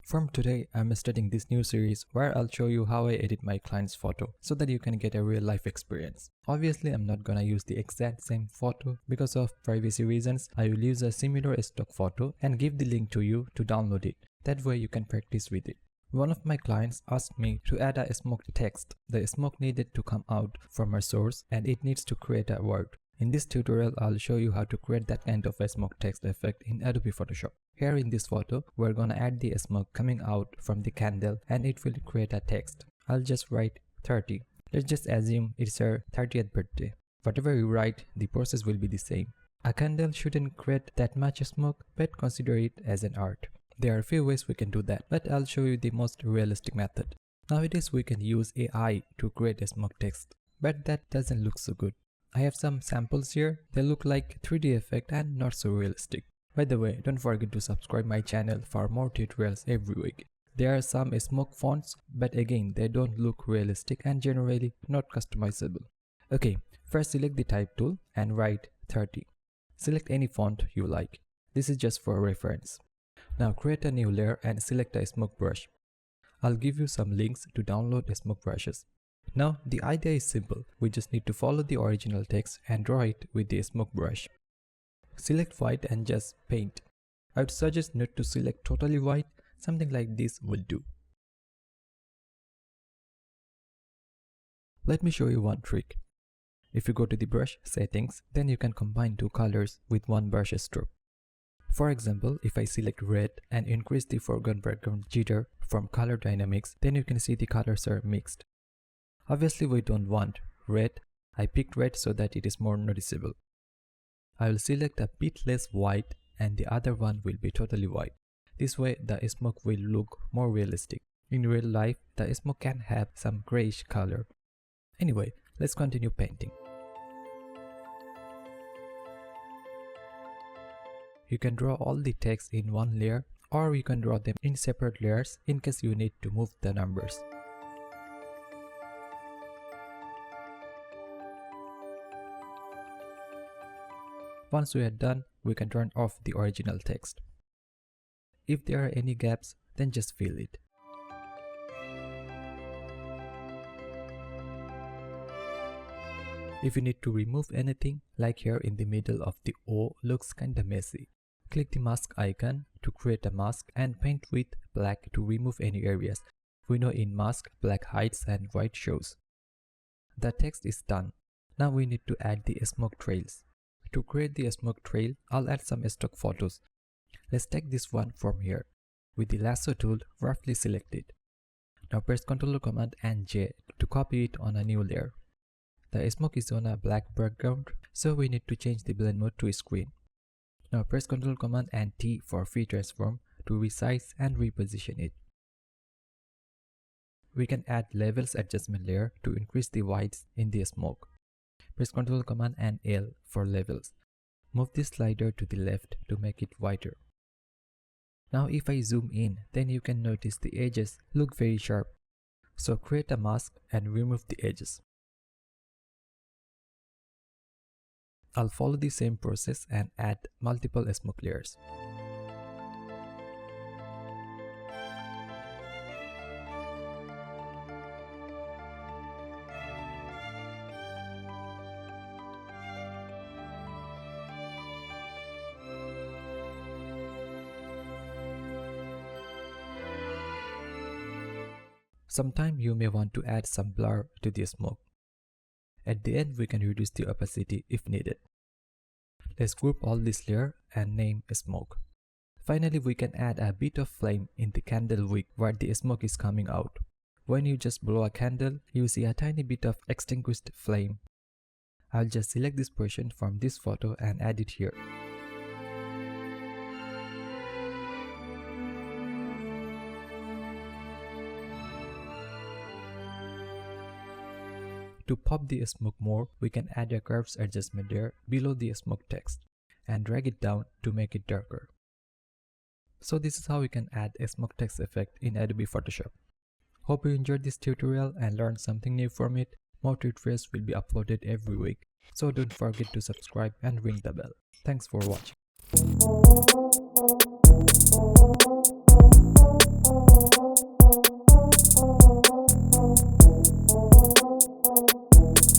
From today, I'm starting this new series where I'll show you how I edit my client's photo so that you can get a real life experience. Obviously, I'm not gonna use the exact same photo because of privacy reasons. I will use a similar stock photo and give the link to you to download it. That way you can practice with it. One of my clients asked me to add a smoke text. The smoke needed to come out from a source and it needs to create a word. In this tutorial, I'll show you how to create that kind of a smoke text effect in Adobe Photoshop. Here in this photo, we're gonna add the smoke coming out from the candle and it will create a text. I'll just write 30. Let's just assume it's her 30th birthday. Whatever you write, the process will be the same. A candle shouldn't create that much smoke, but consider it as an art. There are a few ways we can do that, but I'll show you the most realistic method. Nowadays, we can use AI to create a smoke text, but that doesn't look so good. I have some samples here. They look like 3D effect and not so realistic. By the way, don't forget to subscribe my channel for more tutorials every week. There are some smoke fonts, but again, they don't look realistic and generally not customizable. Okay, first select the type tool and write 30. Select any font you like. This is just for reference. Now create a new layer and select a smoke brush. I'll give you some links to download smoke brushes. Now the idea is simple. We just need to follow the original text and draw it with the smoke brush. Select white and just paint. I would suggest not to select totally white. Something like this will do. Let me show you one trick. If you go to the brush settings, then you can combine two colors with one brush stroke. For example, if I select red and increase the foreground background jitter from color dynamics, then you can see the colors are mixed. Obviously, we don't want red. I picked red so that it is more noticeable. I will select a bit less white and the other one will be totally white. This way, the smoke will look more realistic. In real life, the smoke can have some grayish color. Anyway, let's continue painting. You can draw all the text in one layer, or you can draw them in separate layers in case you need to move the numbers. Once we are done, we can turn off the original text. If there are any gaps, then just fill it. If you need to remove anything, like here in the middle of the O looks kinda messy. Click the mask icon to create a mask and paint with black to remove any areas. We know in mask, black hides and white shows. The text is done. Now we need to add the smoke trails. To create the smoke trail, I'll add some stock photos. Let's take this one from here. With the lasso tool, roughly select it. Now press Ctrl Command and J to copy it on a new layer. The smoke is on a black background, so we need to change the blend mode to screen. Now press Ctrl Command and T for free transform to resize and reposition it. We can add levels adjustment layer to increase the whites in the smoke. Press Ctrl Command and L for levels. Move this slider to the left to make it whiter. Now if I zoom in, then you can notice the edges look very sharp. So create a mask and remove the edges. I'll follow the same process and add multiple smoke layers. Sometimes you may want to add some blur to the smoke. At the end, we can reduce the opacity if needed. Let's group all this layer and name smoke. Finally, we can add a bit of flame in the candle wick where the smoke is coming out. When you just blow a candle, you see a tiny bit of extinguished flame. I'll just select this portion from this photo and add it here. To pop the smoke more, we can add a curves adjustment layer below the smoke text and drag it down to make it darker. So this is how we can add a smoke text effect in Adobe Photoshop. Hope you enjoyed this tutorial and learned something new from it. More tutorials will be uploaded every week, so don't forget to subscribe and ring the bell. Thanks for watching.